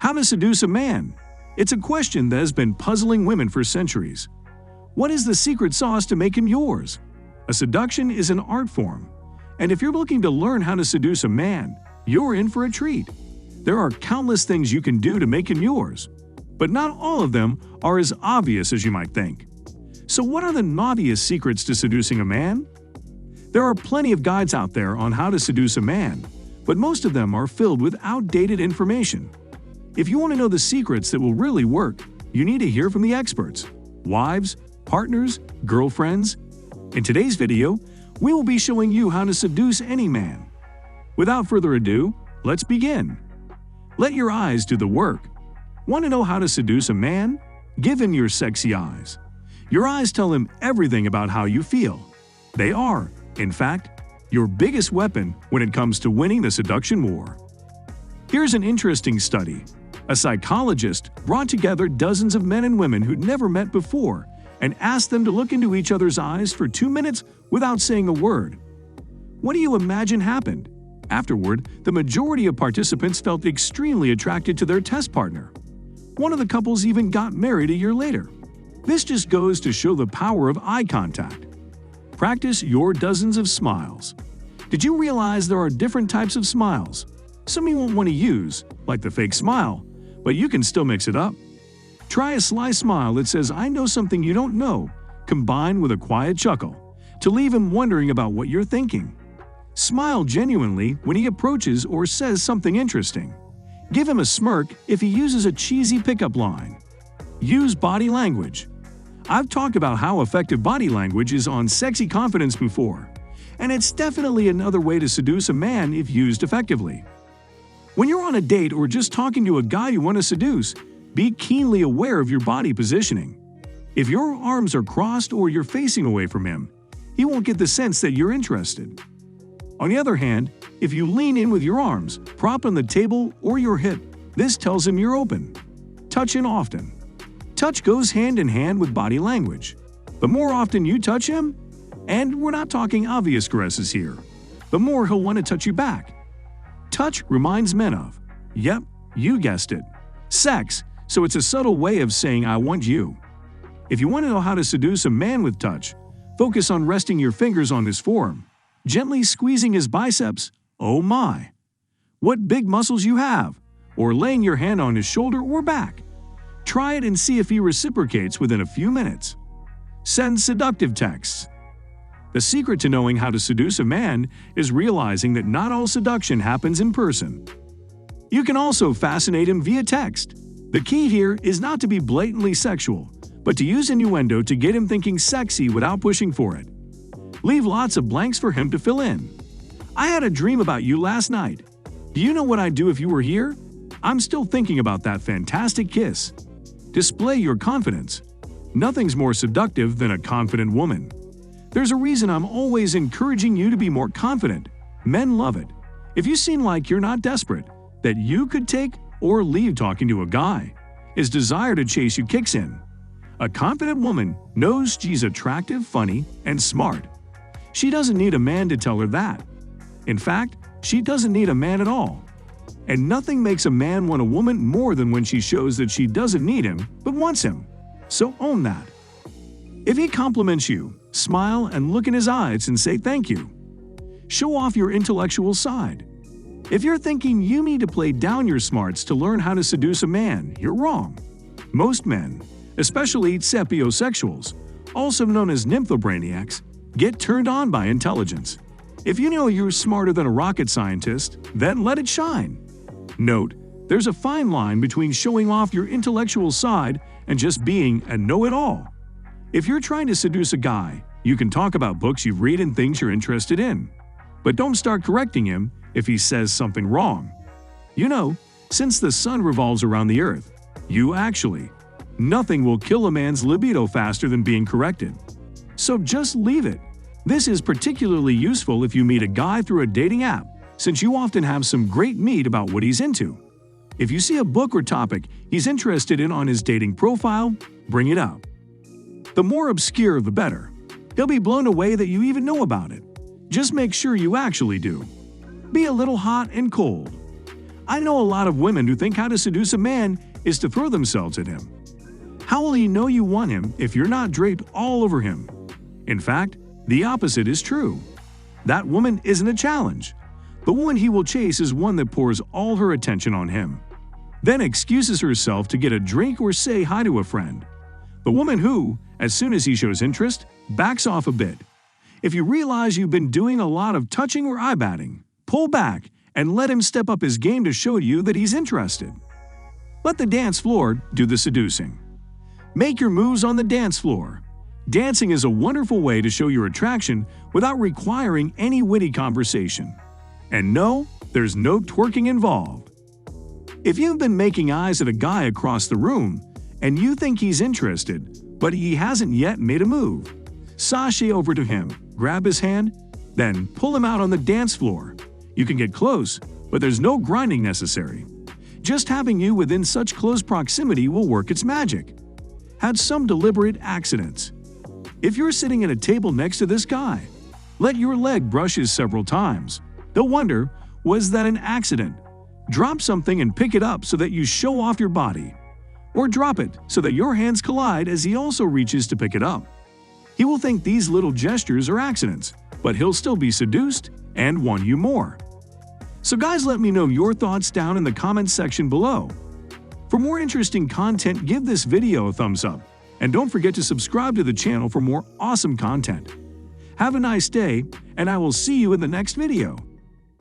How to seduce a man? It's a question that has been puzzling women for centuries. What is the secret sauce to make him yours? A seduction is an art form, and if you're looking to learn how to seduce a man, you're in for a treat. There are countless things you can do to make him yours, but not all of them are as obvious as you might think. So what are the naughtiest secrets to seducing a man? There are plenty of guides out there on how to seduce a man, but most of them are filled with outdated information. If you want to know the secrets that will really work, you need to hear from the experts, wives, partners, girlfriends. In today's video, we will be showing you how to seduce any man. Without further ado, let's begin. Let your eyes do the work. Want to know how to seduce a man? Give him your sexy eyes. Your eyes tell him everything about how you feel. They are, in fact, your biggest weapon when it comes to winning the seduction war. Here's an interesting study. A psychologist brought together dozens of men and women who'd never met before and asked them to look into each other's eyes for 2 minutes without saying a word. What do you imagine happened? Afterward, the majority of participants felt extremely attracted to their test partner. One of the couples even got married a year later. This just goes to show the power of eye contact. Practice your dozens of smiles. Did you realize there are different types of smiles? Some you won't want to use, like the fake smile, but you can still mix it up. Try a sly smile that says, "I know something you don't know," combined with a quiet chuckle, to leave him wondering about what you're thinking. Smile genuinely when he approaches or says something interesting. Give him a smirk if he uses a cheesy pickup line. Use body language. I've talked about how effective body language is on sexy confidence before, and it's definitely another way to seduce a man if used effectively. When you're on a date or just talking to a guy you want to seduce, be keenly aware of your body positioning. If your arms are crossed or you're facing away from him, he won't get the sense that you're interested. On the other hand, if you lean in with your arms, propped on the table or your hip, this tells him you're open. Touch in often. Touch goes hand in hand with body language. The more often you touch him, and we're not talking obvious caresses here, the more he'll want to touch you back. Touch reminds men of, yep, you guessed it, sex, so it's a subtle way of saying I want you. If you want to know how to seduce a man with touch, focus on resting your fingers on his forearm, gently squeezing his biceps, oh my, what big muscles you have, or laying your hand on his shoulder or back. Try it and see if he reciprocates within a few minutes. Send seductive texts. The secret to knowing how to seduce a man is realizing that not all seduction happens in person. You can also fascinate him via text. The key here is not to be blatantly sexual, but to use innuendo to get him thinking sexy without pushing for it. Leave lots of blanks for him to fill in. I had a dream about you last night. Do you know what I'd do if you were here? I'm still thinking about that fantastic kiss. Display your confidence. Nothing's more seductive than a confident woman. There's a reason I'm always encouraging you to be more confident. Men love it. If you seem like you're not desperate, that you could take or leave talking to a guy, his desire to chase you kicks in. A confident woman knows she's attractive, funny, and smart. She doesn't need a man to tell her that. In fact, she doesn't need a man at all. And nothing makes a man want a woman more than when she shows that she doesn't need him, but wants him. So own that. If he compliments you, smile and look in his eyes and say thank you. Show off your intellectual side. If you're thinking you need to play down your smarts to learn how to seduce a man, you're wrong. Most men, especially sapiosexuals, also known as nymphobrainiacs, get turned on by intelligence. If you know you're smarter than a rocket scientist, then let it shine. Note, there's a fine line between showing off your intellectual side and just being a know-it-all. If you're trying to seduce a guy, you can talk about books you read and things you're interested in. But don't start correcting him if he says something wrong. You know, since the sun revolves around the earth, nothing will kill a man's libido faster than being corrected. So just leave it. This is particularly useful if you meet a guy through a dating app, since you often have some great meat about what he's into. If you see a book or topic he's interested in on his dating profile, bring it up. The more obscure, the better. He'll be blown away that you even know about it. Just make sure you actually do. Be a little hot and cold. I know a lot of women who think how to seduce a man is to throw themselves at him. How will he know you want him if you're not draped all over him? In fact, the opposite is true. That woman isn't a challenge. The one he will chase is one that pours all her attention on him, then excuses herself to get a drink or say hi to a friend. The woman who, as soon as he shows interest, backs off a bit. If you realize you've been doing a lot of touching or eye-batting, pull back and let him step up his game to show you that he's interested. Let the dance floor do the seducing. Make your moves on the dance floor. Dancing is a wonderful way to show your attraction without requiring any witty conversation. And no, there's no twerking involved. If you've been making eyes at a guy across the room and you think he's interested, but he hasn't yet made a move, sashay over to him, grab his hand, then pull him out on the dance floor. You can get close, but there's no grinding necessary. Just having you within such close proximity will work its magic. Had some deliberate accidents. If you're sitting at a table next to this guy, let your leg brush his several times. They'll wonder, was that an accident? Drop something and pick it up so that you show off your body. Or drop it so that your hands collide as he also reaches to pick it up. He will think these little gestures are accidents, but he'll still be seduced and want you more. So guys, let me know your thoughts down in the comments section below. For more interesting content, give this video a thumbs up, and don't forget to subscribe to the channel for more awesome content. Have a nice day, and I will see you in the next video.